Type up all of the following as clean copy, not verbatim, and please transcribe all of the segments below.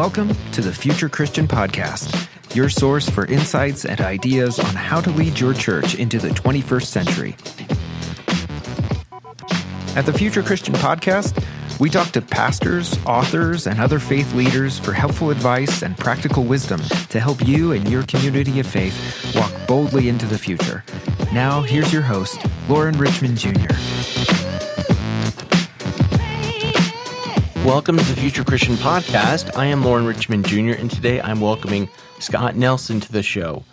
Welcome to the Future Christian Podcast, your source for insights and ideas on how to lead your church into the 21st century. At the Future Christian Podcast, we talk to pastors, authors, and other faith leaders for helpful advice and practical wisdom to help you and your community of faith walk boldly into the future. Now, here's your host, Lauren Richmond Jr. Welcome to the Future Christian Podcast. I am Lauren Richmond Jr., and today I'm welcoming Scott Nelson to the show.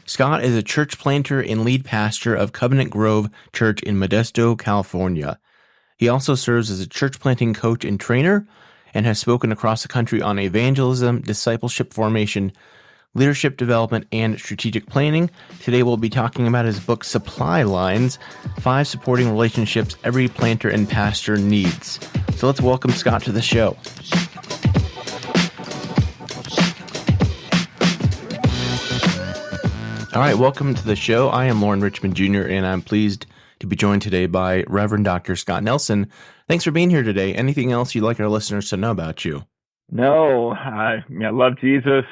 Scott is a church planter and lead pastor of Covenant Grove Church in Modesto, California. He also serves as a church planting coach and trainer and has spoken across the country on evangelism, discipleship formation, leadership development, and strategic planning. Today we'll be talking about his book, Supply Lines, 5 Supporting Relationships Every Planter and Pastor Needs. So let's welcome Scott to the show. All right, welcome to the show. I am Lauren Richmond Jr., and I'm pleased to be joined today by Reverend Dr. Scott Nelson. Thanks for being here today. Anything else you'd like our listeners to know about you? No, I love Jesus.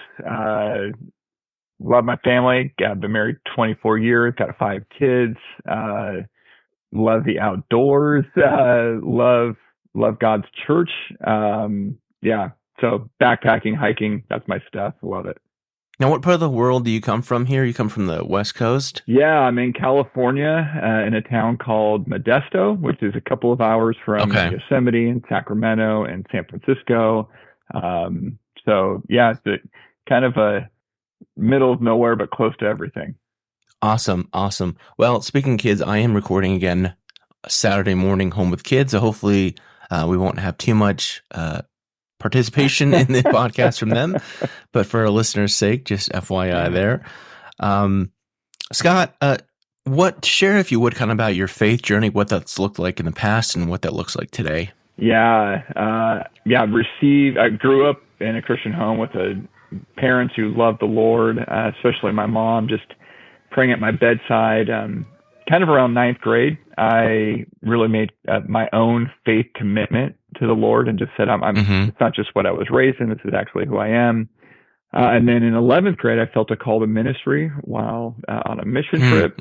Love my family. I've been married 24 years, got 5 kids. Love the outdoors. Love God's church. So backpacking, hiking, that's my stuff. Love it. Now, what part of the world do you come from here? You come from the West Coast? Yeah, I'm in California, in a town called Modesto, which is a couple of hours from Yosemite and Sacramento and San Francisco. It's kind of a middle of nowhere, but close to everything. Awesome. Well, speaking of kids, I am recording again Saturday morning home with kids, so hopefully we won't have too much participation in the podcast from them. But for our listeners' sake, just FYI there. Scott, share, if you would, kind of about your faith journey, what that's looked like in the past and what that looks like today. I grew up in a Christian home with parents who loved the Lord, especially my mom, just praying at my bedside. Kind of around 9th grade, I really made my own faith commitment to the Lord and just said, it's not just what I was raised in, this is actually who I am. And then in 11th grade, I felt a call to ministry while on a mission trip.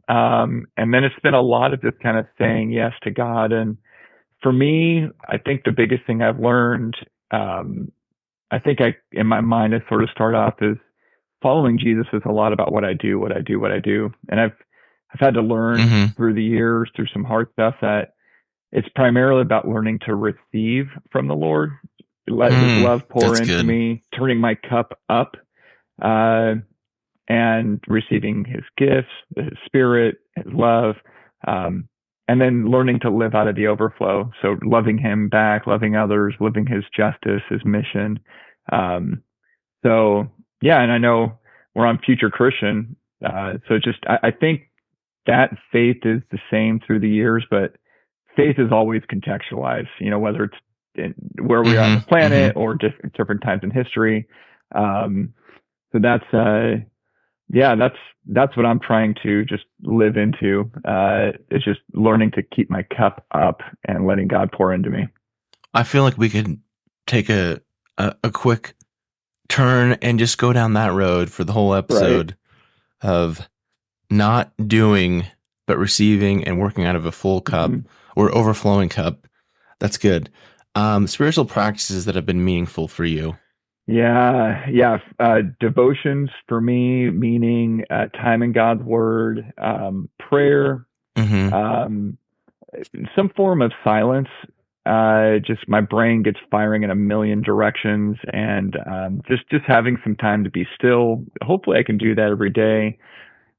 And then it's been a lot of just kind of saying yes to God. And for me, I think the biggest thing I've learned, in my mind, I sort of start off as following Jesus is a lot about what I do. And I've had to learn through the years, through some hard stuff, that it's primarily about learning to receive from the Lord, let His love pour into me, turning my cup up, and receiving His gifts, His Spirit, His love, and then learning to live out of the overflow. So loving Him back, loving others, living His justice, His mission. And I know we're on Future Christian. I think that faith is the same through the years, but faith is always contextualized, whether it's where we are on the planet or different times in history. That's what I'm trying to just live into. It's just learning to keep my cup up and letting God pour into me. I feel like we could take a quick turn and just go down that road for the whole episode of not doing, but receiving and working out of a full cup or overflowing cup. That's good. Spiritual practices that have been meaningful for you. Devotions for me, meaning time in God's Word, prayer, some form of silence. Just my brain gets firing in a million directions, and just having some time to be still. Hopefully, I can do that every day.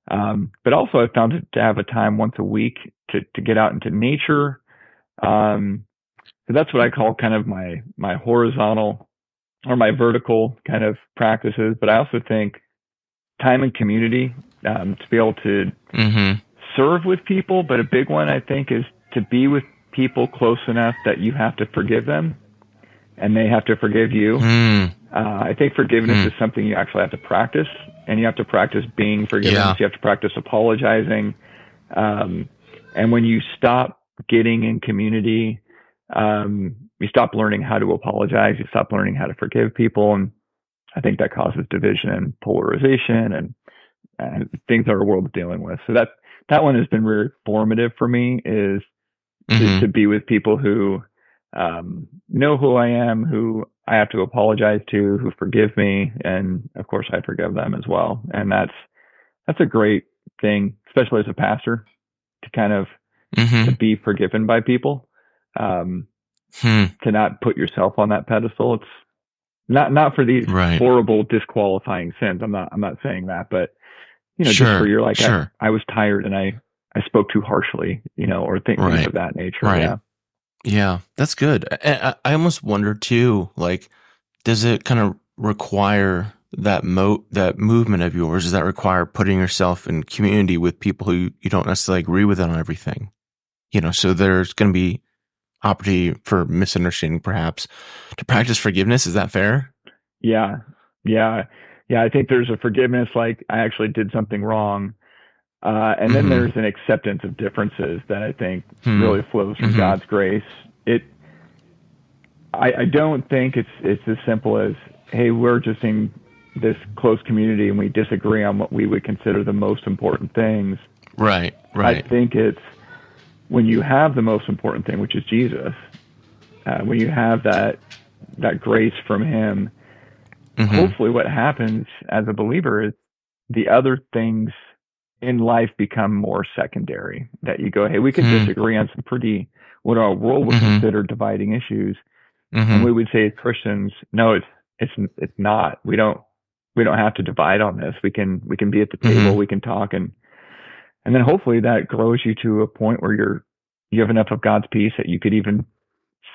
But also, I found to have a time once a week to get out into nature. So that's what I call kind of my horizontal or my vertical kind of practices. But I also think time in community, to be able to serve with people. But a big one, I think, is to be with people close enough that you have to forgive them and they have to forgive you. I think forgiveness is something you actually have to practice, and you have to practice being forgiven. So you have to practice apologizing. And when you stop getting in community You stop learning how to apologize. You stop learning how to forgive people. And I think that causes division and polarization and things our world is dealing with. So that one has been very formative for me, is to be with people who know who I am, who I have to apologize to, who forgive me, and of course I forgive them as well. And that's a great thing, especially as a pastor, to kind of to be forgiven by people, to not put yourself on that pedestal. It's not for these horrible disqualifying sins. I'm not saying that, but just for you're like, I was tired and I spoke too harshly, or things of that nature. Right. Yeah, that's good. I almost wonder too, like, does it kind of require that movement of yours? Does that require putting yourself in community with people who you don't necessarily agree with on everything? So there's going to be opportunity for misunderstanding, perhaps, to practice forgiveness. Is that fair? Yeah. I think there's a forgiveness, like I actually did something wrong. And then there's an acceptance of differences that I think really flows from God's grace. I don't think it's as simple as, hey, we're just in this close community and we disagree on what we would consider the most important things. Right. I think it's when you have the most important thing, which is Jesus, when you have that grace from him, hopefully what happens as a believer is the other things in life become more secondary. That you go, hey, we could disagree on some pretty, what our world would consider dividing issues. And we would say as Christians, no, it's not. We don't have to divide on this. We can be at the table, we can talk, and then hopefully that grows you to a point where you have enough of God's peace that you could even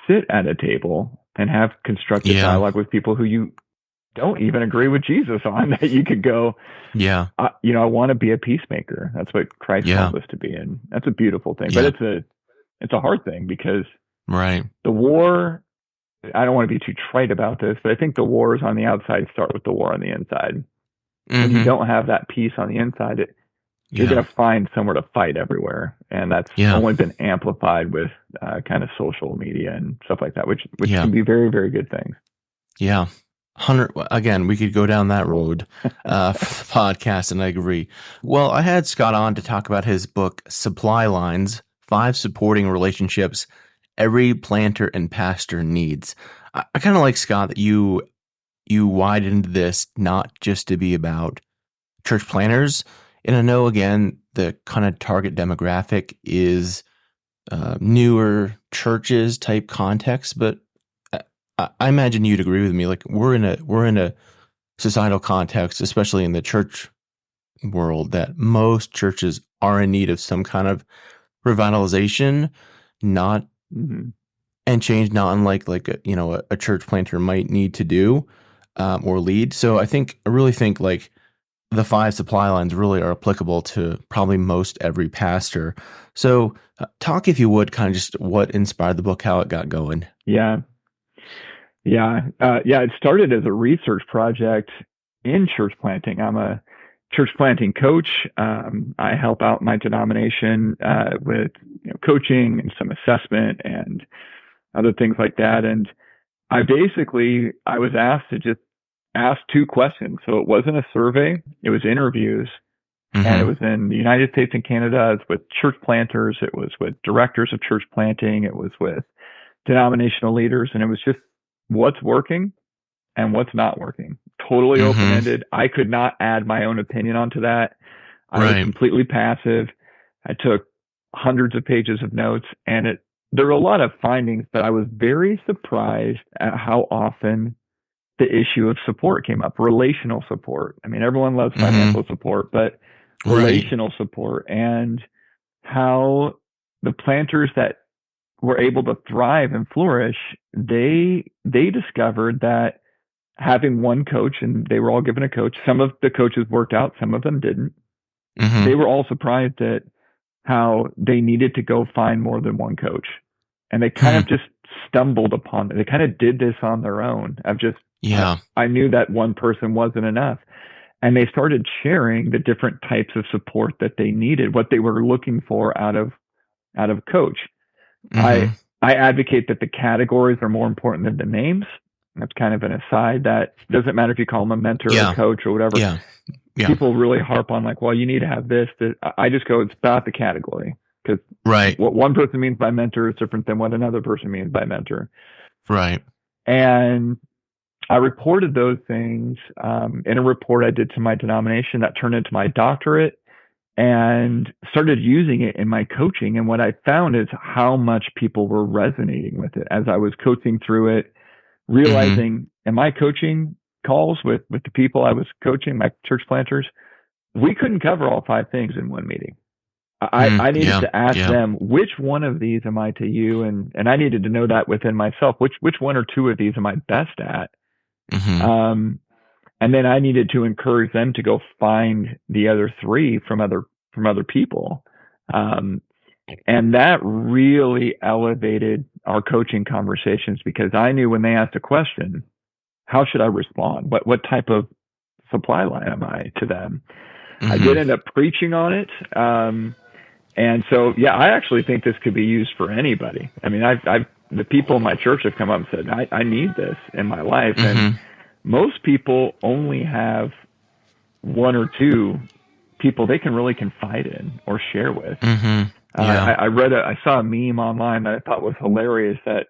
sit at a table and have constructive dialogue with people who you don't even agree with Jesus on, that you could go, I want to be a peacemaker. That's what Christ calls us to be. And that's a beautiful thing, but it's a hard thing, because the war, I don't want to be too trite about this, but I think the wars on the outside start with the war on the inside. When you don't have that peace on the inside, you're going to find somewhere to fight everywhere. And that's only been amplified with kind of social media and stuff like that, which can be very, very good things. Yeah. Again, we could go down that road for the podcast, and I agree. Well, I had Scott on to talk about his book, Supply Lines, 5 Supporting Relationships Every Planter and Pastor Needs. I kind of like, Scott, that you widened this not just to be about church planters. And I know, again, the kind of target demographic is newer churches type context, but I imagine you'd agree with me. Like, we're in a societal context, especially in the church world, that most churches are in need of some kind of revitalization, not and change, not unlike a church planter might need to do or lead. So I really think like the 5 supply lines really are applicable to probably most every pastor. So talk, if you would, kind of just what inspired the book, how it got going. It started as a research project in church planting. I'm a church planting coach. I help out my denomination with coaching and some assessment and other things like that. And I was asked to just ask 2 questions. So it wasn't a survey, it was interviews. And it was in the United States and Canada. It's with church planters. It was with directors of church planting. It was with denominational leaders. And it was just what's working and what's not working. Totally open-ended. I could not add my own opinion onto that. I was completely passive. I took hundreds of pages of notes, and there were a lot of findings, but I was very surprised at how often the issue of support came up, relational support. I mean, everyone loves financial support, but relational support, and how the planters that were able to thrive and flourish, they discovered that having one coach, and they were all given a coach. Some of the coaches worked out, some of them didn't. They were all surprised at how they needed to go find more than one coach. And they kind of just stumbled upon it. They kind of did this on their own. I knew that one person wasn't enough. And they started sharing the different types of support that they needed, what they were looking for out of a coach. I I advocate that the categories are more important than the names. That's kind of an aside. That doesn't matter if you call them a mentor or a coach or whatever. Yeah. People really harp on like, well, you need to have this. I just go, it's about the category, because what one person means by mentor is different than what another person means by mentor. Right. And I reported those things in a report I did to my denomination that turned into my doctorate, and started using it in my coaching. And what I found is how much people were resonating with it as I was coaching through it, realizing in my coaching calls with the people I was coaching, my church planters, we couldn't cover all 5 things in one meeting. I needed to ask them, which one of these am I to you? And I needed to know that within myself, which 1 or 2 of these am I best at? And then I needed to encourage them to go find the other 3 from other people. And that really elevated our coaching conversations, because I knew when they asked a question, how should I respond? What type of supply line am I to them? I did end up preaching on it. And so, I actually think this could be used for anybody. I mean, the people in my church have come up and said, I need this in my life. And most people only have 1 or 2 people they can really confide in or share with. I saw a meme online that I thought was hilarious that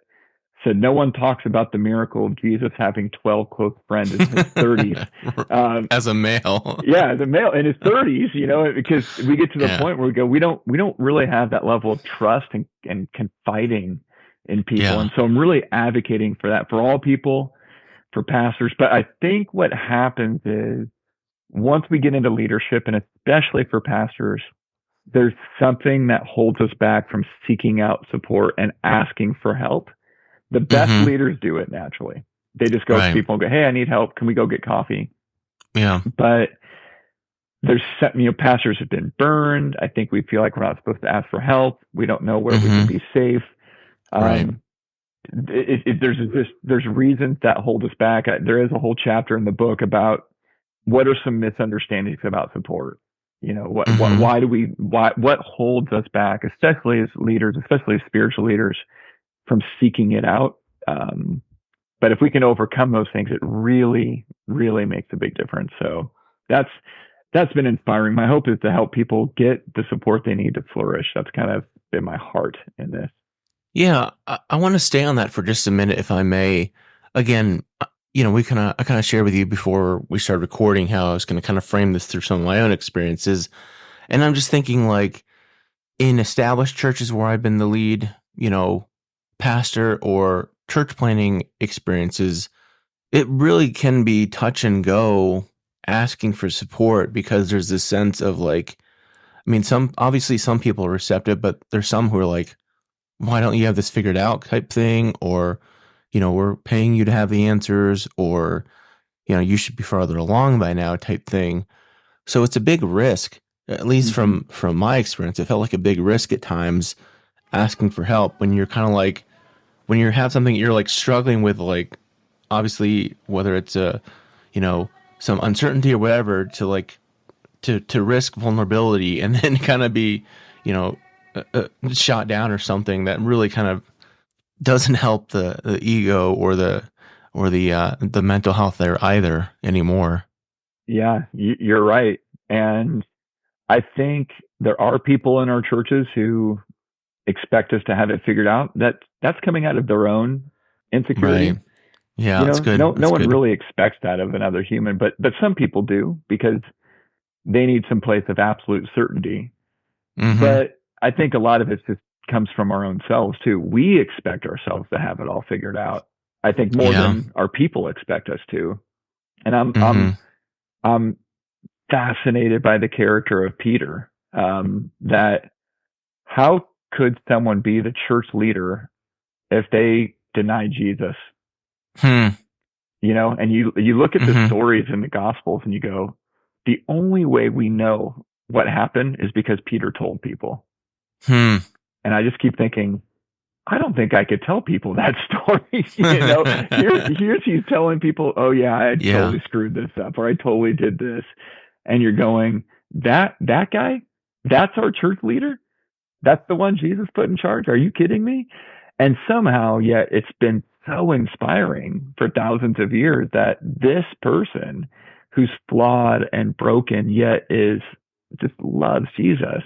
said, no one talks about the miracle of Jesus having 12 close friends in his 30s. As a male. As a male in his 30s, because we get to the point where we go, we don't really have that level of trust and confiding in people. And so I'm really advocating for that for all people, for pastors. But I think what happens is, once we get into leadership, and especially for pastors, there's something that holds us back from seeking out support and asking for help. The best leaders do it naturally. They just go to people and go, hey, I need help. Can we go get coffee? But there's, pastors have been burned. I think we feel like we're not supposed to ask for help. We don't know where we can be safe. There's reasons that hold us back. There is a whole chapter in the book about what are some misunderstandings about support. What holds us back, especially as leaders, especially as spiritual leaders, from seeking it out. But if we can overcome those things, it really, really makes a big difference. So that's been inspiring. My hope is to help people get the support they need to flourish. That's kind of been my heart in this. Yeah, I want to stay on that for just a minute, if I may. Again, I kind of shared with you before we started recording how I was going to kind of frame this through some of my own experiences. And I'm just thinking, like, in established churches where I've been the lead, pastor, or church planting experiences, it really can be touch and go asking for support, because there's this sense of like, some people are receptive, but there's some who are like, why don't you have this figured out type thing? Or, we're paying you to have the answers, or, you should be farther along by now type thing. So it's a big risk, at least from my experience. It felt like a big risk at times asking for help when you're kind of like, when you have something you're like struggling with, like, obviously, whether it's some uncertainty or whatever, to risk vulnerability and then kind of be, shot down or something that really kind of doesn't help the ego or the mental health there either anymore. Yeah, you're right. And I think there are people in our churches who expect us to have it figured out. That's coming out of their own insecurity. Right. Yeah, that's good. No one really expects that of another human, but some people do, because they need some place of absolute certainty. But I think a lot of it just comes from our own selves too. We expect ourselves to have it all figured out. I think more than our people expect us to. And I'm fascinated by the character of Peter. That how could someone be the church leader if they deny Jesus? And you look at the stories in the Gospels and you go, the only way we know what happened is because Peter told people. And I just keep thinking, I don't think I could tell people that story. Here's he's telling people, oh yeah, I totally screwed this up, or I totally did this. And you're going, that guy, that's our church leader? That's the one Jesus put in charge? Are you kidding me? And somehow, yet it's been so inspiring for thousands of years that this person who's flawed and broken, yet is just loves Jesus.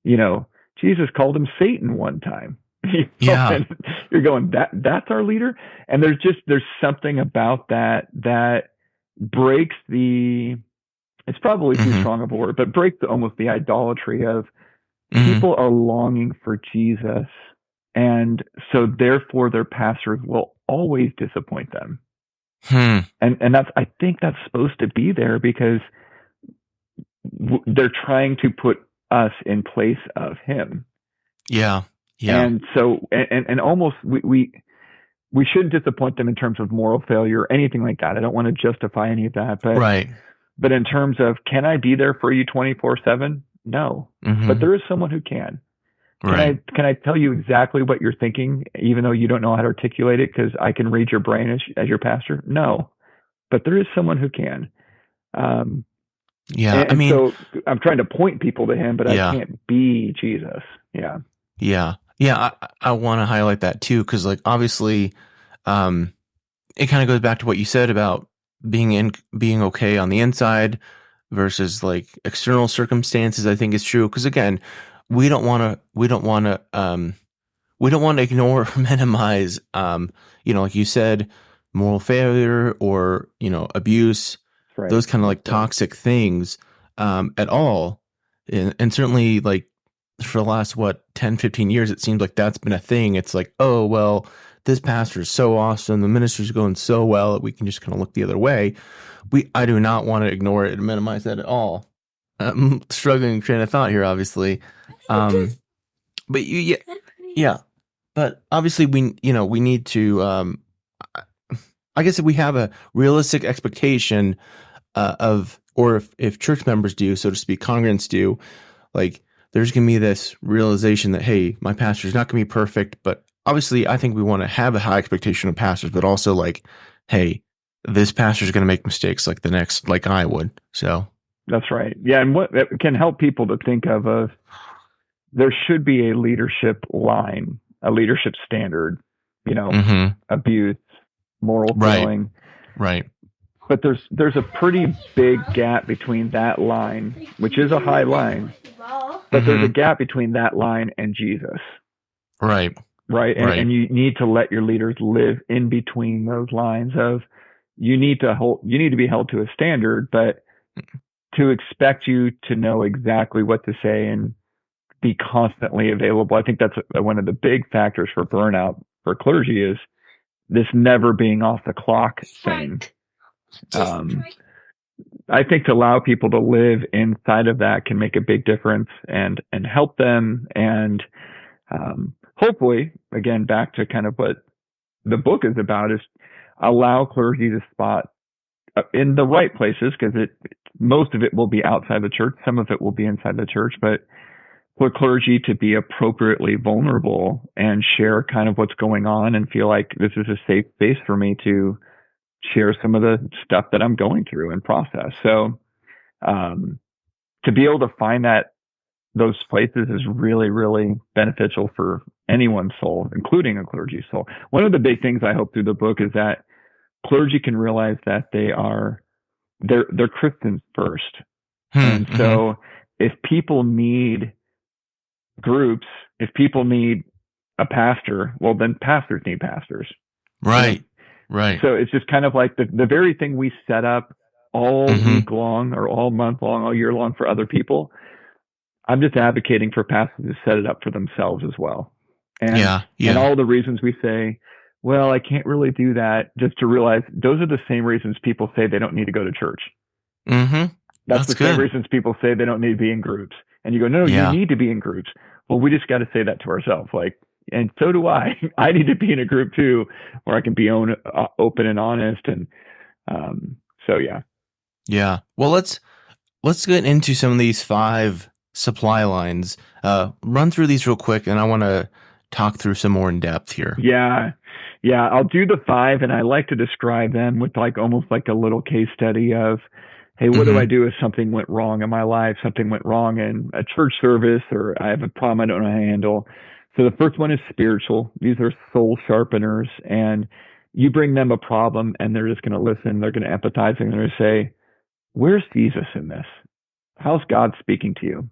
Jesus called him Satan one time. And you're going, that's our leader. And there's something about that breaks it's probably too strong of a word, but breaks almost the idolatry of people are longing for Jesus. And so therefore their pastors will always disappoint them. And I think that's supposed to be there because they're trying to put us in place of him. Yeah. And so, and almost we shouldn't disappoint them in terms of moral failure or anything like that. I don't want to justify any of that, but right. But in terms of, can I be there for you 24/7? No, but there is someone who can. Can I tell you exactly what you're thinking, even though you don't know how to articulate it, because I can read your brain as your pastor? No, but there is someone who can. So I'm trying to point people to him, but I can't be Jesus. I want to highlight that too, because like obviously, it kind of goes back to what you said about being okay on the inside versus like external circumstances. I think is true because again, we don't want to ignore or minimize, like you said, moral failure or abuse, those kind of like toxic things at all, and certainly like for the last 10, 15 years, it seems like that's been a thing. It's like, oh well, this pastor is so awesome, the minister's going so well that we can just kind of look the other way. I do not want to ignore it and minimize that at all. I'm struggling train of thought here, obviously. But but obviously we need to, I guess if we have a realistic expectation or if church members do, so to speak, congregants do, like there's going to be this realization that, hey, my pastor's not going to be perfect, but obviously I think we want to have a high expectation of pastors, but also like, hey, this pastor's going to make mistakes like I would. So that's right. Yeah. And what can help people to think of there should be a leadership line, a leadership standard, abuse, moral failing. Right. But there's a pretty big gap between that line, which is a high line, but there's a gap between that line and Jesus. Right. And you need to let your leaders live in between those lines of you need to be held to a standard, but to expect you to know exactly what to say and be constantly available. I think that's one of the big factors for burnout for clergy is this never being off the clock thing. I think to allow people to live inside of that can make a big difference and help them. And hopefully, again, back to kind of what the book is about, is allow clergy to spot in the right places, because most of it will be outside the church. Some of it will be inside the church, but for clergy to be appropriately vulnerable and share kind of what's going on and feel like this is a safe space for me to share some of the stuff that I'm going through and process. So, to be able to find those places is really, really beneficial for anyone's soul, including a clergy soul. One of the big things I hope through the book is that clergy can realize that they're Christians first. And so if people need groups, if people need a pastor, well, then pastors need pastors. Right. So it's just kind of like the very thing we set up all week long or all month long, all year long for other people. I'm just advocating for pastors to set it up for themselves as well. And all the reasons we say, well, I can't really do that, just to realize those are the same reasons people say they don't need to go to church. That's the same reasons people say they don't need to be in groups. And you go, no, you need to be in groups. Well, we just got to say that to ourselves. And so do I. I need to be in a group too, where I can be open and honest. And Yeah. Well, let's get into some of these 5 supply lines. Run through these real quick, and I want to talk through some more in depth here. Yeah. I'll do the 5, and I like to describe them with almost like a little case study of, hey, what do I do if something went wrong in my life? Something went wrong in a church service, or I have a problem I don't know how to handle. So the first one is spiritual. These are soul sharpeners, and you bring them a problem and they're just going to listen. They're going to empathize and they're going to say, where's Jesus in this? How's God speaking to you?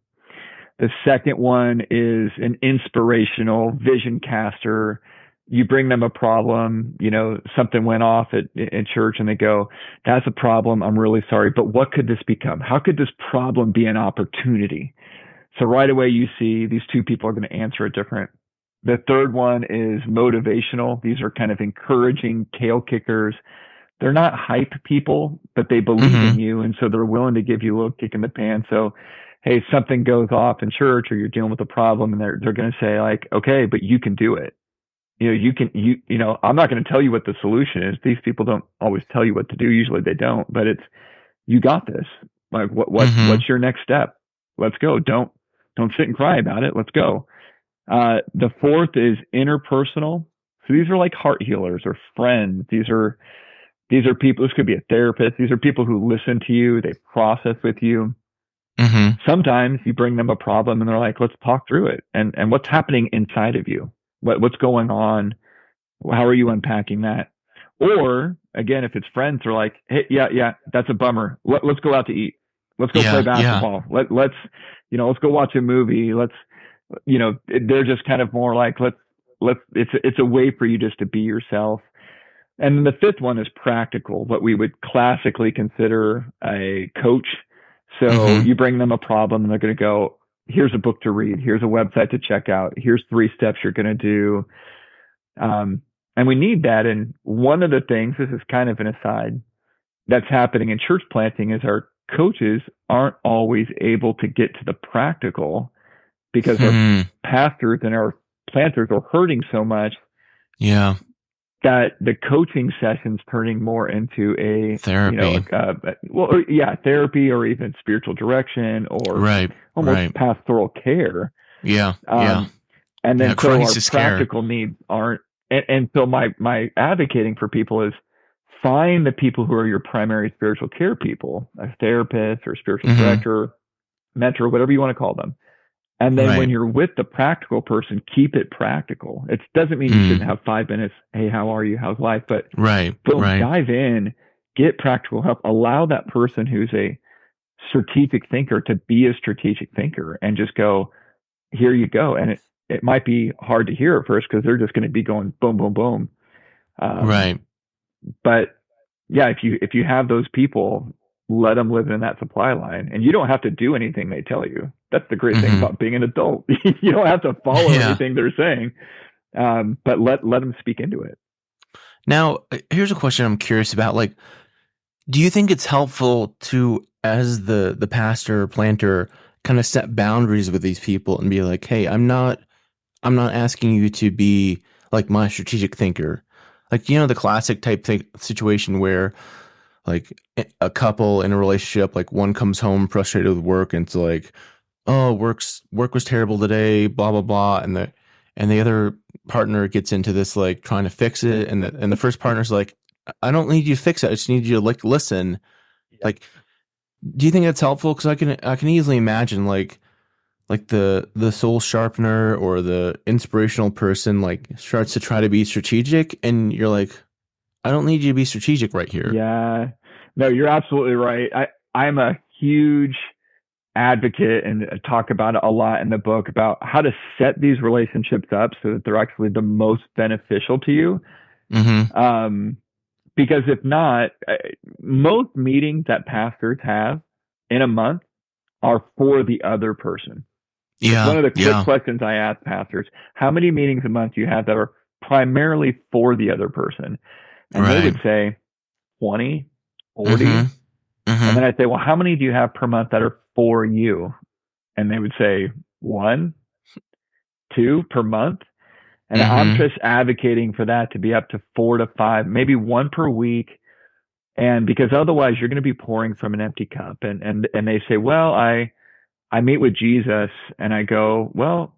The second one is an inspirational vision caster. You bring them a problem, something went off in church and they go, that's a problem. I'm really sorry, but what could this become? How could this problem be an opportunity? So right away you see these two people are going to answer it different. The third one is motivational. These are kind of encouraging tail kickers. They're not hype people, but they believe in you. And so they're willing to give you a little kick in the pants. So, hey, something goes off in church or you're dealing with a problem and they're going to say like, okay, but you can do it. I'm not going to tell you what the solution is. These people don't always tell you what to do. Usually they don't, but it's, you got this. Like what's your next step? Let's go. Don't sit and cry about it. Let's go. The fourth is interpersonal. So these are like heart healers or friends. These are people, this could be a therapist. These are people who listen to you. They process with you. Sometimes you bring them a problem and they're like, let's talk through it. And what's happening inside of you? What's going on? How are you unpacking that? Or again, if it's friends, they're like, hey, yeah, that's a bummer. Let's go out to eat. Let's go play basketball. Let's go watch a movie. They're just kind of more like, it's a way for you just to be yourself. And then the fifth one is practical, what we would classically consider a coach. So you bring them a problem and they're going to go, here's a book to read. Here's a website to check out. Here's 3 steps you're going to do. And we need that. And one of the things, this is kind of an aside, that's happening in church planting is our coaches aren't always able to get to the practical because our pastors and our planters are hurting so much. Yeah. That the coaching session's turning more into a therapy. Therapy or even spiritual direction or almost pastoral care. Yeah. And then so our care. practical needs aren't. And so my advocating for people is find the people who are your primary spiritual care people, a therapist or spiritual director, mentor, whatever you want to call them. And then when you're with the practical person, keep it practical. It doesn't mean you shouldn't have 5 minutes. Hey, how are you? How's life? But dive in, get practical help. Allow that person who's a strategic thinker to be a strategic thinker and just go, here you go. And it might be hard to hear at first because they're just going to be going boom, boom, boom. But yeah, if you have those people, let them live in that supply line, and you don't have to do anything they tell you. That's the great thing about being an adult. You don't have to follow anything they're saying, but let them speak into it. Now, here's a question I'm curious about. Like, do you think it's helpful to, as the pastor or planter, kind of set boundaries with these people and be like, hey, I'm not asking you to be like my strategic thinker. Like, the classic type situation where like a couple in a relationship, like one comes home frustrated with work and it's like, oh, work was terrible today, blah, blah, blah. And the other partner gets into this, like trying to fix it. And the first partner's like, I don't need you to fix it. I just need you to like listen. Like, do you think that's helpful? Cause I can easily imagine like the soul sharpener or the inspirational person like starts to try to be strategic and you're like, I don't need you to be strategic right here. Yeah, no, you're absolutely right. I'm a huge advocate and talk about it a lot in the book about how to set these relationships up so that they're actually the most beneficial to you. Because if not, most meetings that pastors have in a month are for the other person. Yeah. It's one of the quick questions I ask pastors: how many meetings a month do you have that are primarily for the other person? And they would say 20, 40. And then I'd say, well, how many do you have per month that are for you? And they would say 1, 2 per month. And I'm just advocating for that to be up to 4 to 5, maybe 1 per week. And because otherwise you're going to be pouring from an empty cup. And they say, well, I meet with Jesus, and I go, well,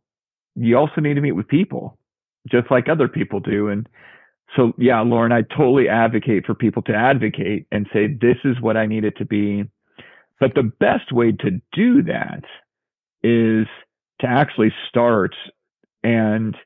you also need to meet with people just like other people do. And so, yeah, Lauren, I totally advocate for people to advocate and say, this is what I need it to be. But the best way to do that is to actually start and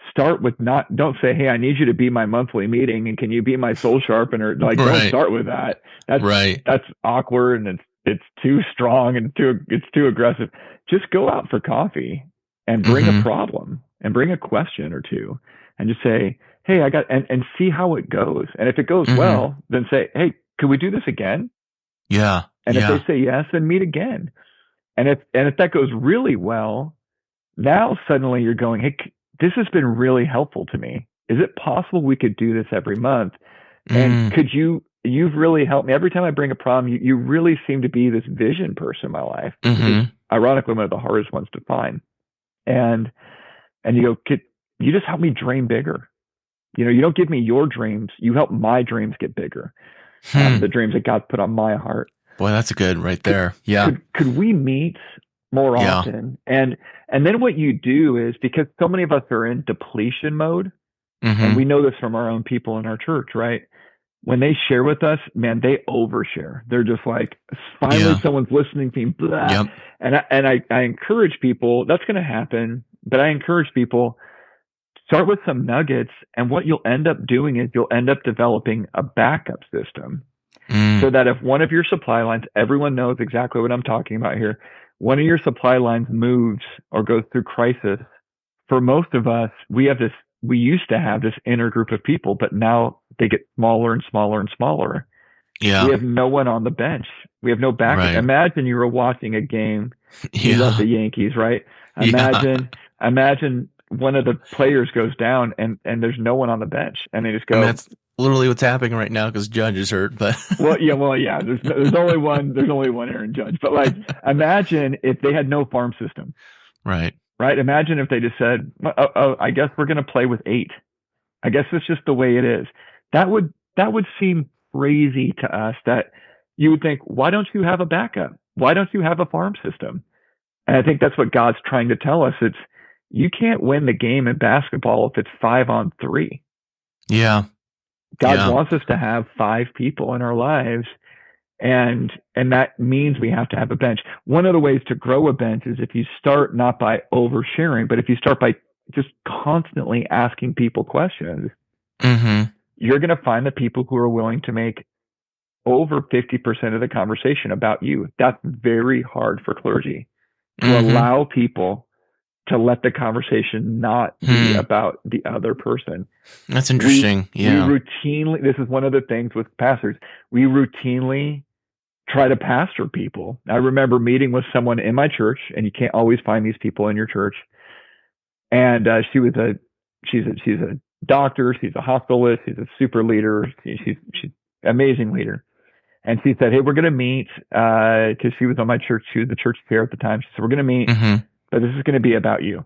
start with don't say, hey, I need you to be my monthly meeting and can you be my soul sharpener? Like, don't start with that. That's awkward and it's too strong and it's too aggressive. Just go out for coffee and bring a problem and bring a question or two and just say, hey, and see how it goes. And if it goes well, then say, hey, could we do this again? Yeah. And if they say yes, then meet again. And if that goes really well, now suddenly you're going, hey, this has been really helpful to me. Is it possible we could do this every month? And you've really helped me. Every time I bring a problem, you really seem to be this vision person in my life. Ironically, one of the hardest ones to find. And you go, could you just help me dream bigger? You don't give me your dreams. You help my dreams get bigger. The dreams that God put on my heart. Boy, that's good right there. Yeah. Could we meet more often? And then what you do is, because so many of us are in depletion mode, and we know this from our own people in our church, right? When they share with us, man, they overshare. They're just like, finally someone's listening to me. Blah. Yep. And I encourage people, that's going to happen, but I encourage people, start with some nuggets, and what you'll end up doing is you'll end up developing a backup system. So that if one of your supply lines, everyone knows exactly what I'm talking about here, one of your supply lines moves or goes through crisis, for most of us, we used to have this inner group of people, but now they get smaller and smaller and smaller. Yeah. We have no one on the bench. We have no backup. Right. Imagine you were watching a game. You love the Yankees, right? Imagine one of the players goes down and there's no one on the bench, and they just go. That's literally what's happening right now because Judge is hurt. But yeah. There's only one Aaron Judge. But like, imagine if they had no farm system. Right. Imagine if they just said, "Oh, I guess we're going to play with 8. I guess it's just the way it is." That would seem crazy to us. That you would think, why don't you have a backup? Why don't you have a farm system? And I think that's what God's trying to tell us. It's, you can't win the game in basketball if it's 5-on-3. Yeah. God wants us to have 5 people in our lives. And that means we have to have a bench. One of the ways to grow a bench is if you start not by oversharing, but if you start by just constantly asking people questions, you're going to find the people who are willing to make over 50% of the conversation about you. That's very hard for clergy, to allow people to let the conversation not be about the other person. That's interesting. We routinely, this is one of the things with pastors, we routinely try to pastor people. I remember meeting with someone in my church, and you can't always find these people in your church. And she's a doctor. She's a hospitalist. She's a super leader. She's an amazing leader. And she said, hey, we're going to meet, because she was on my church. She was the church chair at the time. She said, we're going to meet, but this is going to be about you.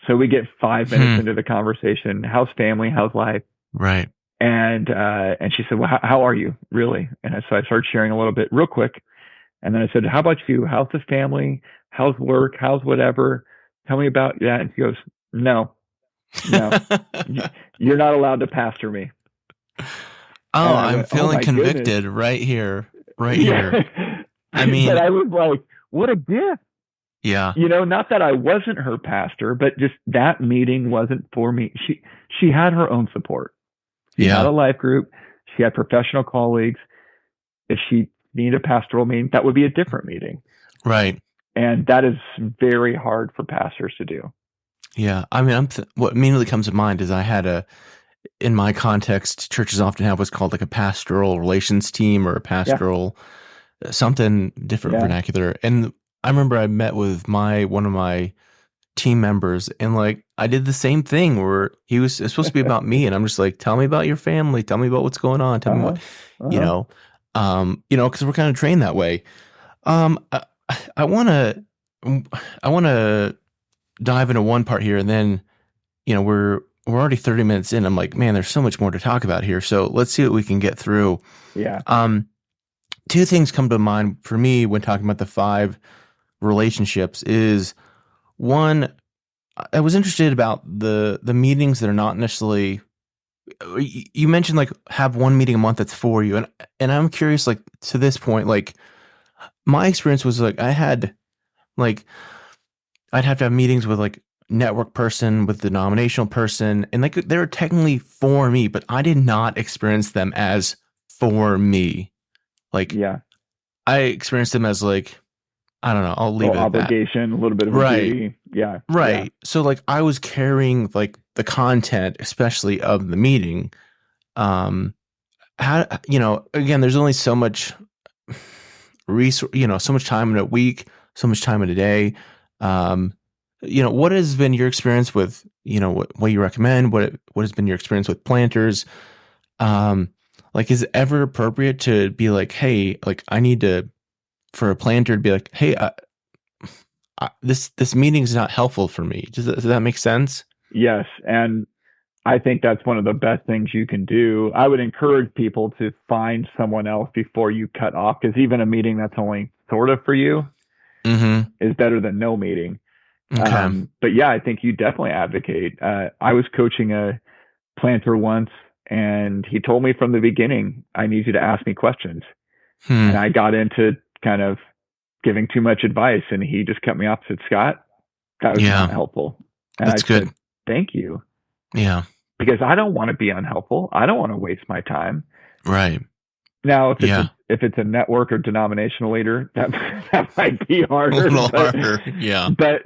So we get 5 minutes into the conversation. How's family? How's life? Right. And she said, well, how are you really? And so I started sharing a little bit real quick. And then I said, how about you? How's the family? How's work? How's whatever? Tell me about that. And she goes, no, you're not allowed to pastor me. Oh, I'm feeling convicted goodness. Right here. I mean, but I was like, what a gift. Yeah. Not that I wasn't her pastor, but just that meeting wasn't for me. She had her own support. She had a life group. She had professional colleagues. If she needed a pastoral meeting, that would be a different meeting. Right. And that is very hard for pastors to do. Yeah. I mean, what immediately comes to mind is I had in my context, churches often have what's called like a pastoral relations team or a pastoral something different vernacular. And I remember I met with one of my team members, and like I did the same thing where it's supposed to be about me, and I'm just like, tell me about your family, tell me about what's going on, tell me what because we're kind of trained that way. I want to dive into one part here, and then we're already 30 minutes in. I'm like, man, there's so much more to talk about here. So let's see what we can get through. Yeah. 2 things come to mind for me when talking about the 5 relationships is, one, I was interested about the meetings that are not necessarily, you mentioned like have one meeting a month that's for you. And I'm curious, like to this point, like my experience was like I'd have to have meetings with like network person with the denominational person, and like they were technically for me, but I did not experience them as for me. Like, Yeah. I experienced them as like, I don't know, I'll leave it at that. Obligation, a little bit of a duty. Yeah. Right. Yeah. So like I was carrying like the content, especially of the meeting. How, again, there's only so much resource, so much time in a week, so much time in a day. What has been your experience with, what you recommend? What has been your experience with planters? Like, is it ever appropriate to be like, hey, like I need to, for a planter to be like, hey, this meeting is not helpful for me. Does that make sense? Yes. And I think that's one of the best things you can do. I would encourage people to find someone else before you cut off, because even a meeting that's only sort of for you is better than no meeting. Okay. But yeah, I think you definitely advocate. I was coaching a planter once, and he told me from the beginning, I need you to ask me questions. And I got into kind of giving too much advice, and he just cut me off and said, Scott, that was not helpful. And that's good. Said, thank you. Yeah. Because I don't want to be unhelpful. I don't want to waste my time. Right. Now, if it's a network or denominational leader, that might be harder. A little harder. Yeah. But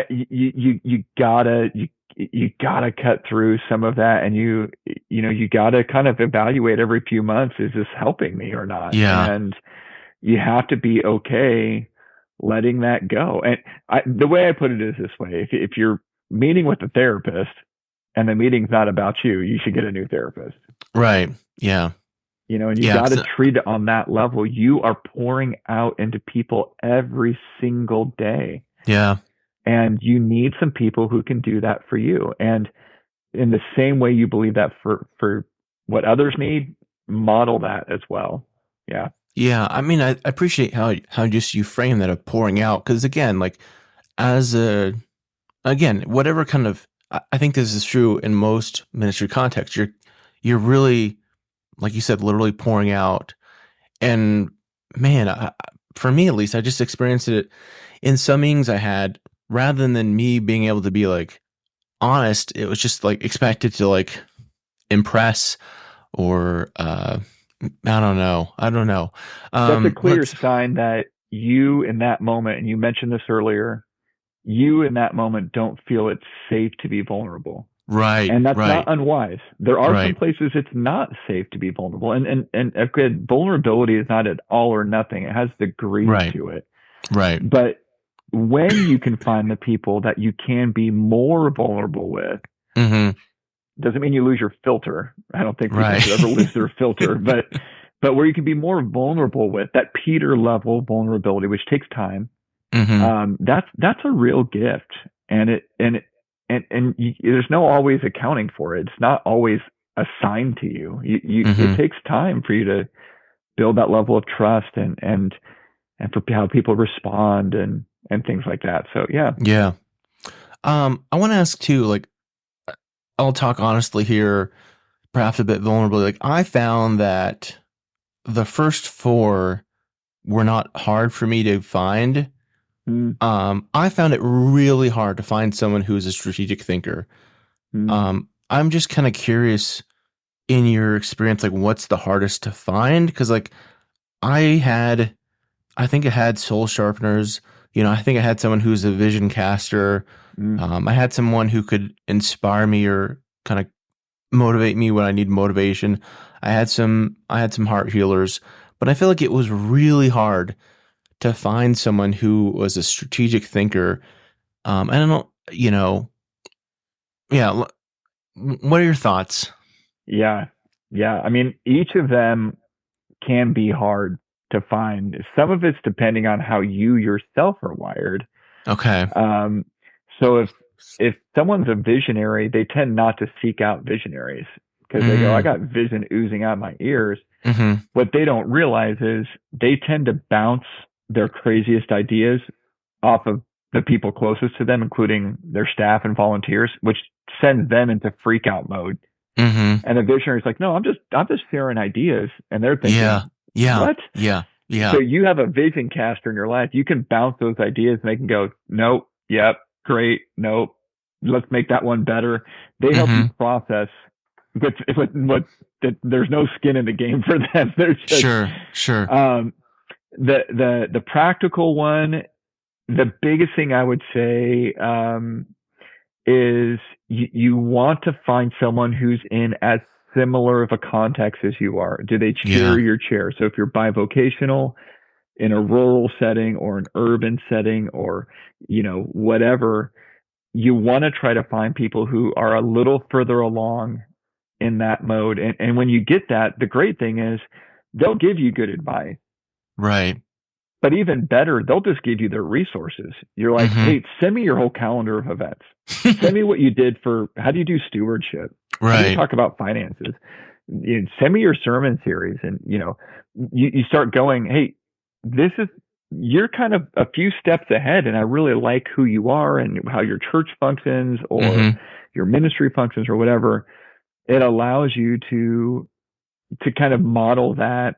you gotta cut through some of that, and you gotta kind of evaluate every few months, is this helping me or not? Yeah. And you have to be okay letting that go. And the way I put it is this way: if you're meeting with a therapist and the meeting's not about you, you should get a new therapist. Right. Yeah. And you got to treat it on that level. You are pouring out into people every single day. Yeah. And you need some people who can do that for you. And in the same way you believe that for what others need, model that as well. Yeah. Yeah. I mean, I appreciate how just you frame that of pouring out. Because again, like whatever kind of, I think this is true in most ministry contexts. You're really, like you said, literally pouring out. And man, for me at least, I just experienced it in some meetings I had. Rather than me being able to be like honest, it was just like expected to like impress or I don't know. That's a clear sign that you in that moment, and you mentioned this earlier, you in that moment don't feel it's safe to be vulnerable. Right. And that's not unwise. There are some places it's not safe to be vulnerable. And again, vulnerability is not at all or nothing. It has degrees to it. Right. But when you can find the people that you can be more vulnerable with, doesn't mean you lose your filter. I don't think people should ever lose their filter, but where you can be more vulnerable with that Peter level vulnerability, which takes time. That's a real gift. And there's no always accounting for it. It's not always assigned to you. It takes time for you to build that level of trust and for how people respond and things like that. So yeah. Yeah. I want to ask too, like, I'll talk honestly here, perhaps a bit vulnerably. Like, I found that the first 4 were not hard for me to find. I found it really hard to find someone who is a strategic thinker. I'm just kind of curious, in your experience, like what's the hardest to find? Because like I think I had soul sharpeners. I think I had someone who's a vision caster. I had someone who could inspire me or kind of motivate me when I need motivation. I had some heart healers, but I feel like it was really hard to find someone who was a strategic thinker. I don't know, yeah. What are your thoughts? Yeah. I mean, each of them can be hard to find. Some of it's depending on how you yourself are wired. Okay. So if someone's a visionary, they tend not to seek out visionaries because they go, I got vision oozing out my ears. What they don't realize is they tend to bounce their craziest ideas off of the people closest to them, including their staff and volunteers, which sends them into freak out mode. And the visionary is like, no, I'm just sharing ideas. And they're thinking, what? Yeah. So you have a vision caster in your life. You can bounce those ideas and they can go, nope, yep, great, nope, let's make that one better. They help you process what that there's no skin in the game for them. They're just sure. The practical one, the biggest thing I would say is you want to find someone who's in as similar of a context as you are. Do they share your chair? So if you're bivocational in a rural setting or an urban setting or, whatever, you want to try to find people who are a little further along in that mode. And when you get that, the great thing is they'll give you good advice. Right. But even better, they'll just give you their resources. You're like, hey, send me your whole calendar of events. Send me what you did how do you do stewardship? Right. How do you talk about finances? Send me your sermon series. And, you start going, hey, you're kind of a few steps ahead. And I really like who you are and how your church functions or your ministry functions or whatever. It allows you to kind of model that.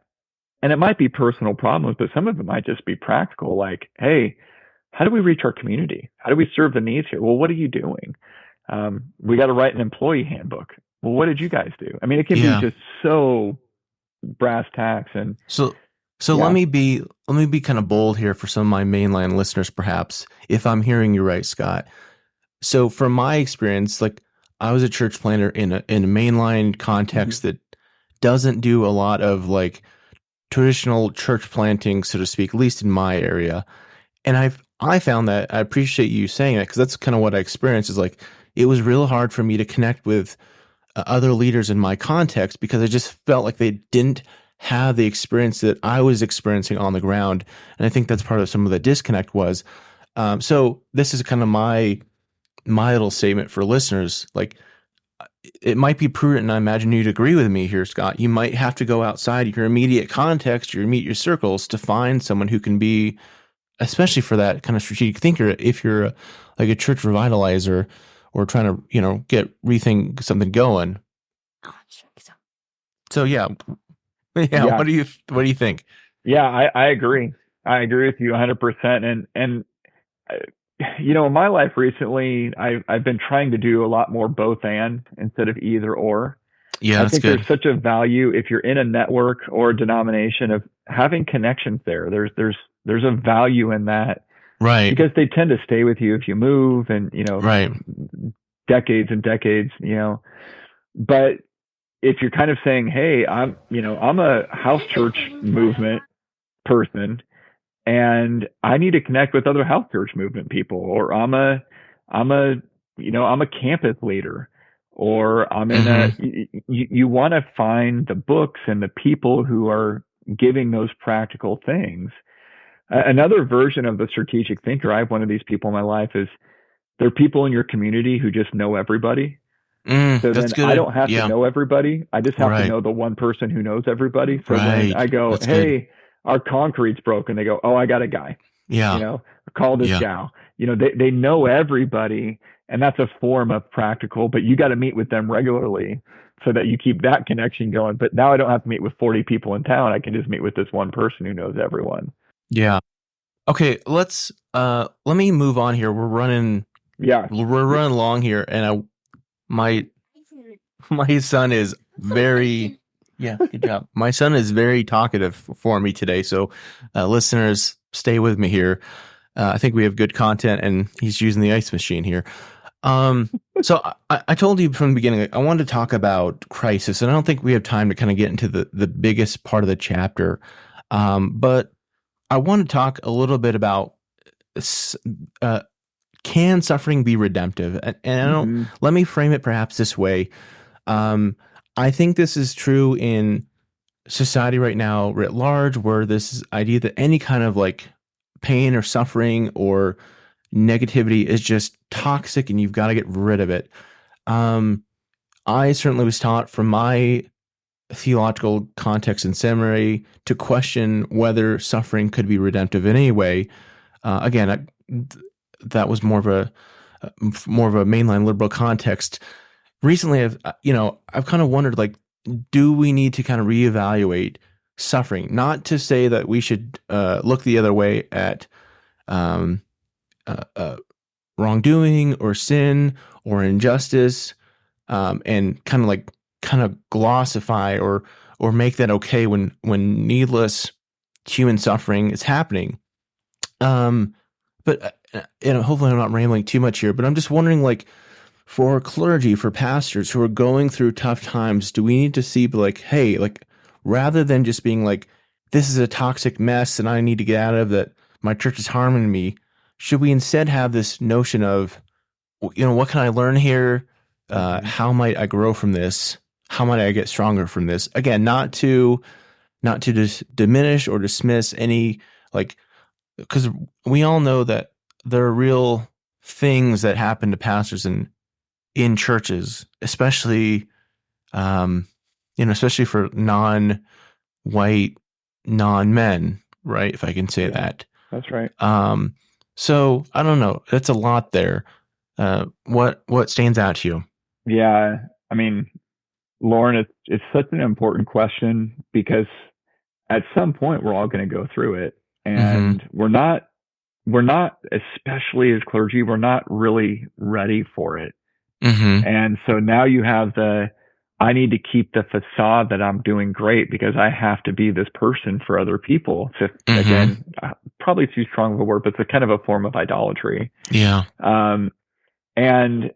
And it might be personal problems, but some of it might just be practical. Like, hey, how do we reach our community? How do we serve the needs here? Well, what are you doing? We got to write an employee handbook. Well, what did you guys do? I mean, it can be just so brass tacks. And so let me be kind of bold here for some of my mainline listeners, perhaps, if I'm hearing you right, Scott. So from my experience, like I was a church planter in a mainline context that doesn't do a lot of like traditional church planting, so to speak, at least in my area. And I found that I appreciate you saying that because that's kind of what I experienced is like, it was real hard for me to connect with other leaders in my context because I just felt like they didn't have the experience that I was experiencing on the ground. And I think that's part of some of the disconnect was. So this is kind of my little statement for listeners. Like, it might be prudent, and I imagine you'd agree with me here, Scott. You might have to go outside your immediate context, your immediate circles, to find someone who can be, especially for that kind of strategic thinker. If you're like a church revitalizer or trying to, rethink something going. So yeah. What do you think? Yeah, I agree. I agree with you 100%. And in my life recently, I've been trying to do a lot more both and instead of either or. Yeah, I think good. There's such a value if you're in a network or a denomination of having connections there. There's a value in that, right? Because they tend to stay with you if you move, and right, decades and decades. But if you're kind of saying, hey, I'm a house church movement person, and I need to connect with other house church movement people, or I'm a campus leader, or I'm in you want to find the books and the people who are giving those practical things. Another version of the strategic thinker, I have one of these people in my life, is there are people in your community who just know everybody. So then good. I don't have to know everybody. I just have to know the one person who knows everybody. So then I go, that's hey, good. Our concrete's broken. They go, oh, I got a guy. Yeah. Call this gal. They know everybody, and that's a form of practical, but you got to meet with them regularly so that you keep that connection going. But now I don't have to meet with 40 people in town. I can just meet with this one person who knows everyone. Yeah. Okay. Let me move on here. We're running long here, and my son is very good job. My son is very talkative for me today, so listeners, stay with me here. I think we have good content, and he's using the ice machine here. So I told you from the beginning, I wanted to talk about crisis, and I don't think we have time to kind of get into the biggest part of the chapter, but I want to talk a little bit about can suffering be redemptive? And let me frame it perhaps this way. I think this is true in society right now writ large, where this idea that any kind of like pain or suffering or negativity is just toxic and you've got to get rid of it. I certainly was taught from my theological context in seminary to question whether suffering could be redemptive in any way. Again, that was more of a mainline liberal context. Recently, I've kind of wondered, like, do we need to kind of reevaluate suffering? Not to say that we should look the other way at wrongdoing or sin or injustice, and kind of glossify or make that okay when needless human suffering is happening. But hopefully I'm not rambling too much here, but I'm just wondering, like, for clergy, for pastors who are going through tough times, do we need to see, like, hey, like, rather than just being like, this is a toxic mess and I need to get out of that, my church is harming me, should we instead have this notion of, what can I learn here? How might I grow from this? How might I get stronger from this? Again, not to just diminish or dismiss any, like, because we all know that there are real things that happen to pastors in churches, especially, especially for non-white, non-men, right? If I can say that. That's right. So I don't know. That's a lot there. What stands out to you? Yeah. I mean, Lauren, it's such an important question because at some point we're all going to go through it, and we're not, especially as clergy, we're not really ready for it. And so now you have I need to keep the facade that I'm doing great because I have to be this person for other people. So again, probably too strong of a word, but it's a kind of a form of idolatry. Yeah. And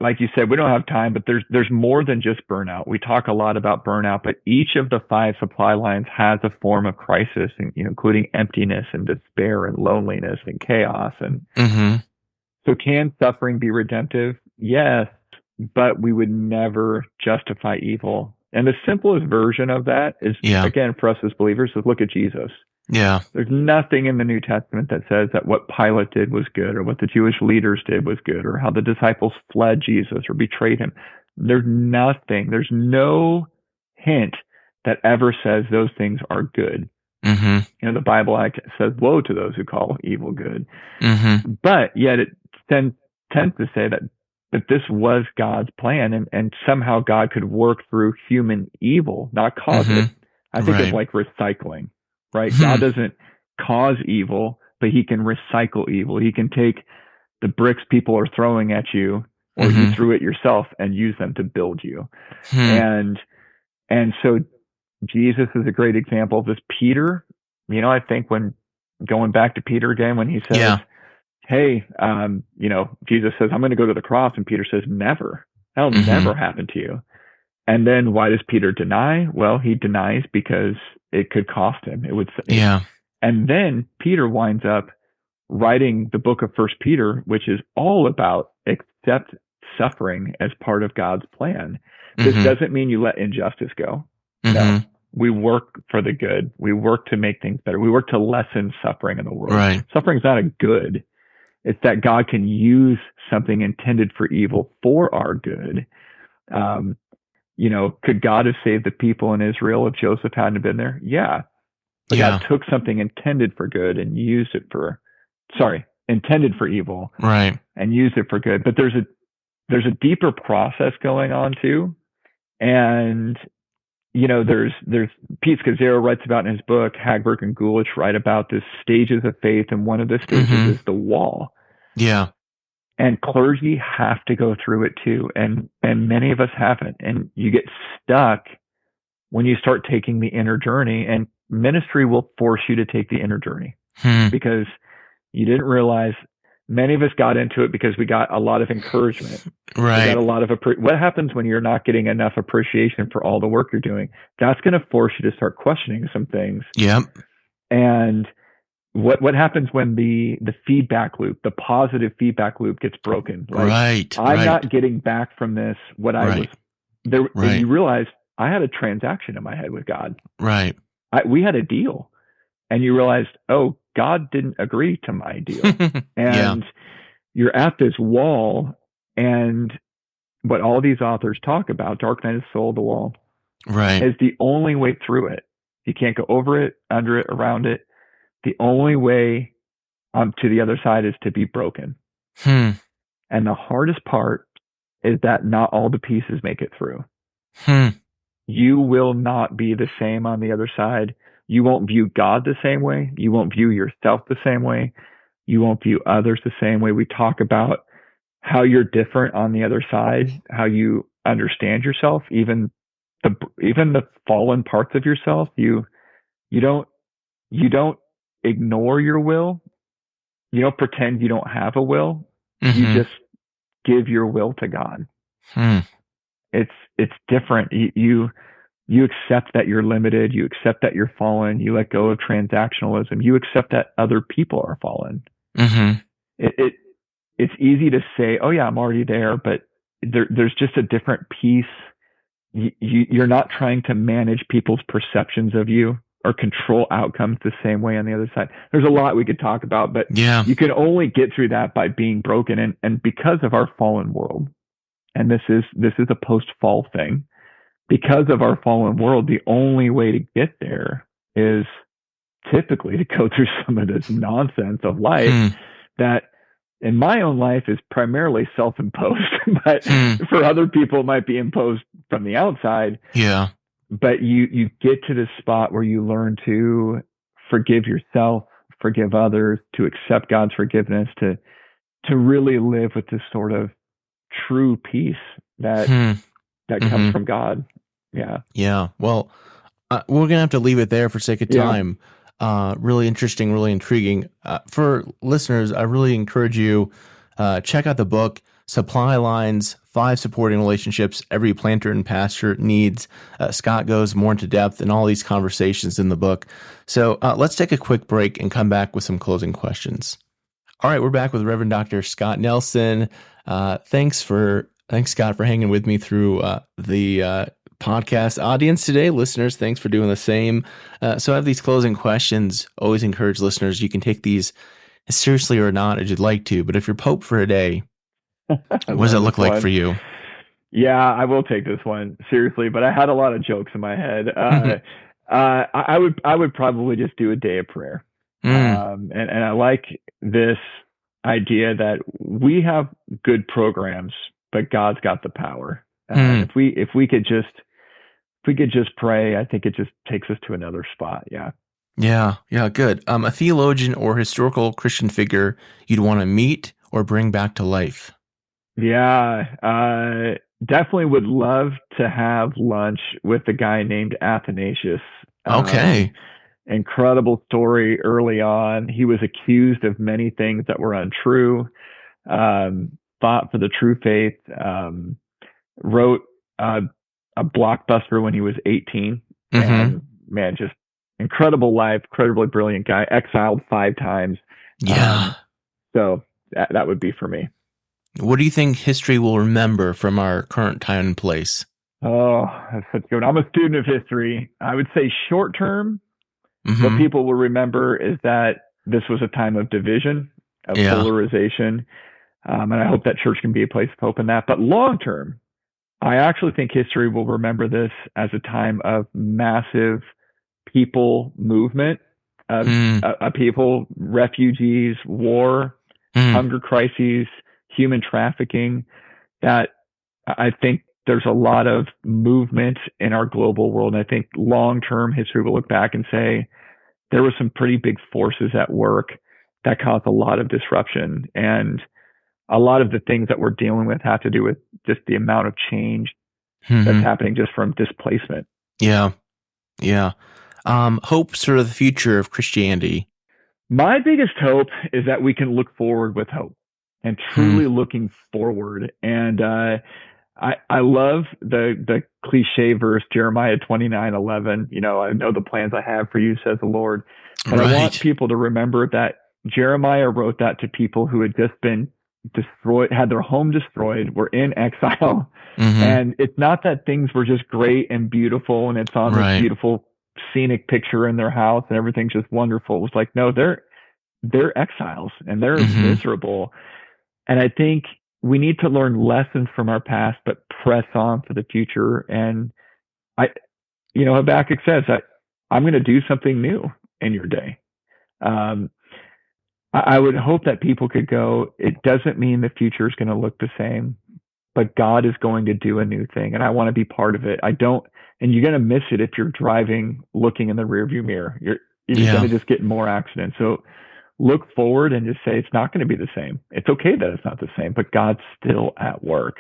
like you said, we don't have time, but there's more than just burnout. We talk a lot about burnout, but each of the 5 supply lines has a form of crisis, and, including emptiness and despair and loneliness and chaos. And so can suffering be redemptive? Yes, but we would never justify evil. And the simplest version of that is, again, for us as believers, is look at Jesus. Yeah. There's nothing in the New Testament that says that what Pilate did was good, or what the Jewish leaders did was good, or how the disciples fled Jesus or betrayed him. There's nothing. There's no hint that ever says those things are good. The Bible says, woe to those who call evil good. But yet it tends to say that this was God's plan, and somehow God could work through human evil, not cause it. I think it's like recycling. Right? God doesn't cause evil, but he can recycle evil. He can take the bricks people are throwing at you, or you threw it yourself, and use them to build you. And so Jesus is a great example of this. Peter, I think when going back to Peter again, when he says, hey, Jesus says, I'm going to go to the cross. And Peter says, never. That'll never happen to you. And then why does Peter deny? Well, he denies because it could cost him. And then Peter winds up writing the book of First Peter, which is all about accept suffering as part of God's plan. This doesn't mean you let injustice go. No, we work for the good. We work to make things better. We work to lessen suffering in the world. Right. Suffering is not a good. It's that God can use something intended for evil for our good. Could God have saved the people in Israel if Joseph hadn't been there? Yeah. But God took something intended for good and used it intended for evil. Right. And used it for good. But there's a deeper process going on too. And, there's Pete Scazzero writes about in his book, Hagberg and Gulich write about the stages of faith. And one of the stages is the wall. Yeah. And clergy have to go through it too. And many of us haven't. And you get stuck when you start taking the inner journey, and ministry will force you to take the inner journey because you didn't realize. Many of us got into it because we got a lot of encouragement. Right. We got a lot of what happens when you're not getting enough appreciation for all the work you're doing? That's going to force you to start questioning some things. Yep. And what happens when the feedback loop, the positive feedback loop, gets broken? Right. I'm not getting back from this what I was there. And you realize I had a transaction in my head with God. Right. We had a deal, and you realized, oh, God didn't agree to my deal. And you're at this wall, and what all these authors talk about, dark night of the soul, the wall, is the only way through it. You can't go over it, under it, around it. The only way to the other side is to be broken. And the hardest part is that not all the pieces make it through. You will not be the same on the other side. You won't view God the same way. You won't view yourself the same way. You won't view others the same way. We talk about how you're different on the other side, how you understand yourself, even the fallen parts of yourself. You don't you don't ignore your will. You don't pretend you don't have a will. You just give your will to God. It's different. You accept that you're limited. You accept that you're fallen. You let go of transactionalism. You accept that other people are fallen. It's easy to say, oh yeah, I'm already there, but there's just a different piece. You're not trying to manage people's perceptions of you or control outcomes the same way on the other side. There's a lot we could talk about, but you can only get through that by being broken. And because of our fallen world, and this is a post-fall thing, because of our fallen world, the only way to get there is typically to go through some of this nonsense of life that in my own life is primarily self-imposed, but for other people it might be imposed from the outside. Yeah. But you get to this spot where you learn to forgive yourself, forgive others, to accept God's forgiveness, to really live with this sort of true peace that comes from God. Yeah. Yeah. Well, we're going to have to leave it there for sake of time. Really interesting, really intriguing. For listeners, I really encourage you, check out the book, Supply Lines, 5 Supporting Relationships Every Planter and Pastor Needs. Scott goes more into depth in all these conversations in the book. So let's take a quick break and come back with some closing questions. All right, we're back with Reverend Dr. Scott Nelson. Thanks, Scott, for hanging with me through the podcast audience today. Listeners, thanks for doing the same. So I have these closing questions. Always encourage listeners, you can take these as seriously or not as you'd like to, but if you're Pope for a day, what does it look like for you? Yeah, I will take this one seriously, but I had a lot of jokes in my head. I would probably just do a day of prayer. And I like this idea that we have good programs, but God's got the power. If we could just pray, I think it just takes us to another spot. Yeah, good. A theologian or historical Christian figure you'd want to meet or bring back to life? Definitely would love to have lunch with a guy named Athanasius. Okay. Incredible story early on. He was accused of many things that were untrue, fought for the true faith, wrote a blockbuster when he was 18. And man, just incredible life, incredibly brilliant guy, exiled 5 times. So that would be for me. What do you think history will remember from our current time and place? Oh, that's such good. I'm a student of history. I would say short term, what people will remember is that this was a time of division, of polarization. And I hope that church can be a place of hope in that. But long term, I actually think history will remember this as a time of massive people movement, of people, refugees, war, hunger crises, human trafficking, that I think there's a lot of movement in our global world. And I think long-term history will look back and say there were some pretty big forces at work that caused a lot of disruption. And a lot of the things that we're dealing with have to do with just the amount of change that's happening just from displacement. Yeah. Hopes for the future of Christianity. My biggest hope is that we can look forward with hope and truly looking forward. And I love the cliche verse, Jeremiah 29:11. I know the plans I have for you, says the Lord. And I want people to remember that Jeremiah wrote that to people who had just been destroyed, had their home destroyed, were in exile. And it's not that things were just great and beautiful and it's on this beautiful scenic picture in their house and everything's just wonderful. It was like, no, they're exiles and they're miserable. And I think we need to learn lessons from our past, but press on for the future. And Habakkuk says, I'm going to do something new in your day. I would hope that people could go, it doesn't mean the future is going to look the same, but God is going to do a new thing. And I want to be part of it. And you're going to miss it if you're driving, looking in the rearview mirror. You're going to just get more accidents. So look forward and just say it's not going to be the same. It's okay that it's not the same, but God's still at work.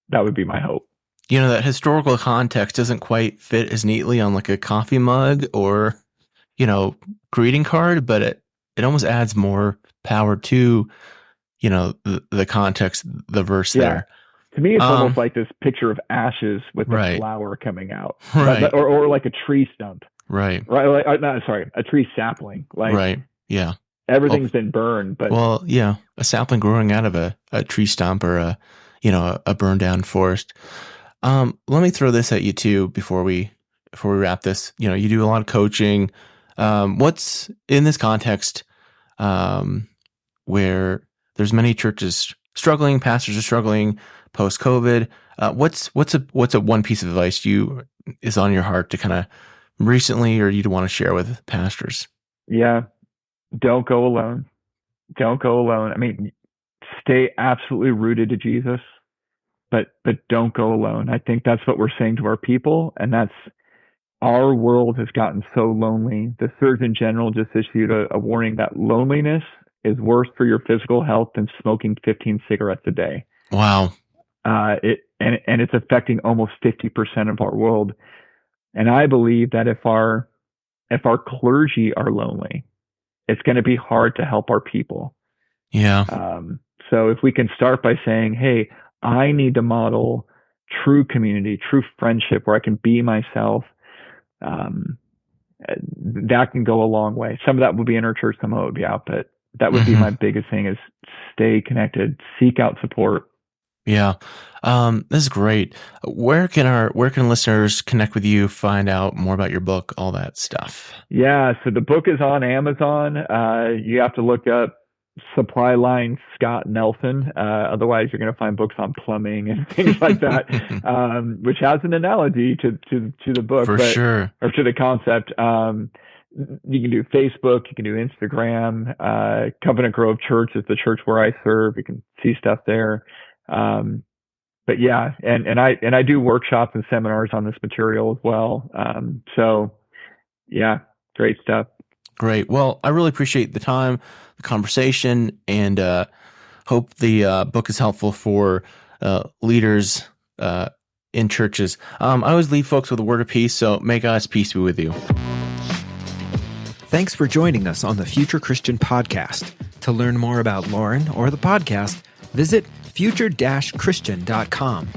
That would be my hope. That historical context doesn't quite fit as neatly on like a coffee mug or, greeting card, but it almost adds more power to, the context, the verse there. To me, it's almost like this picture of ashes with the flower coming out, or like a tree stump, right? A tree sapling, yeah. Everything's been burned, but a sapling growing out of a tree stump or a burned down forest. Let me throw this at you too before we wrap this. You do a lot of coaching. What's in this context where there's many churches struggling, pastors are struggling post-COVID? What's a one piece of advice is on your heart to kind of recently, or you'd want to share with pastors? Yeah, don't go alone. Don't go alone. I mean, stay absolutely rooted to Jesus, but don't go alone. I think that's what we're saying to our people, and that's our world has gotten so lonely. The Surgeon General just issued a warning that loneliness is worse for your physical health than smoking 15 cigarettes a day. Wow. It's affecting almost 50% of our world. And I believe that if our clergy are lonely, it's going to be hard to help our people. Yeah. So if we can start by saying, hey, I need to model true community, true friendship where I can be myself, that can go a long way. Some of that would be in our church, some of it would be out, but that would be my biggest thing is stay connected, seek out support. Yeah. This is great. Where can listeners connect with you, find out more about your book, all that stuff? Yeah. So the book is on Amazon. You have to look up Supply Line Scott Nelson. Otherwise you're going to find books on plumbing and things like that, which has an analogy to the book, or to the concept. You can do Facebook, you can do Instagram. Covenant Grove Church is the church where I serve. You can see stuff there. But yeah, and I do workshops and seminars on this material as well. So yeah, great stuff. Great. Well, I really appreciate the time, the conversation, and hope the book is helpful for leaders in churches. I always leave folks with a word of peace, so may God's peace be with you. Thanks for joining us on the Future Christian Podcast. To learn more about Lauren or the podcast, visit future-christian.com.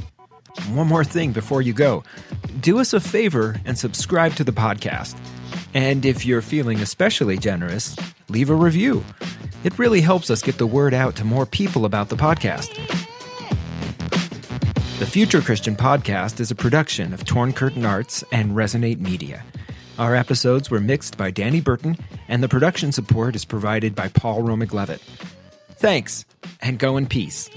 One more thing before you go. Do us a favor and subscribe to the podcast. And if you're feeling especially generous, leave a review. It really helps us get the word out to more people about the podcast. The Future Christian Podcast is a production of Torn Curtain Arts and Resonate Media. Our episodes were mixed by Danny Burton, and the production support is provided by Paul Romig-Levitt. Thanks, and go in peace.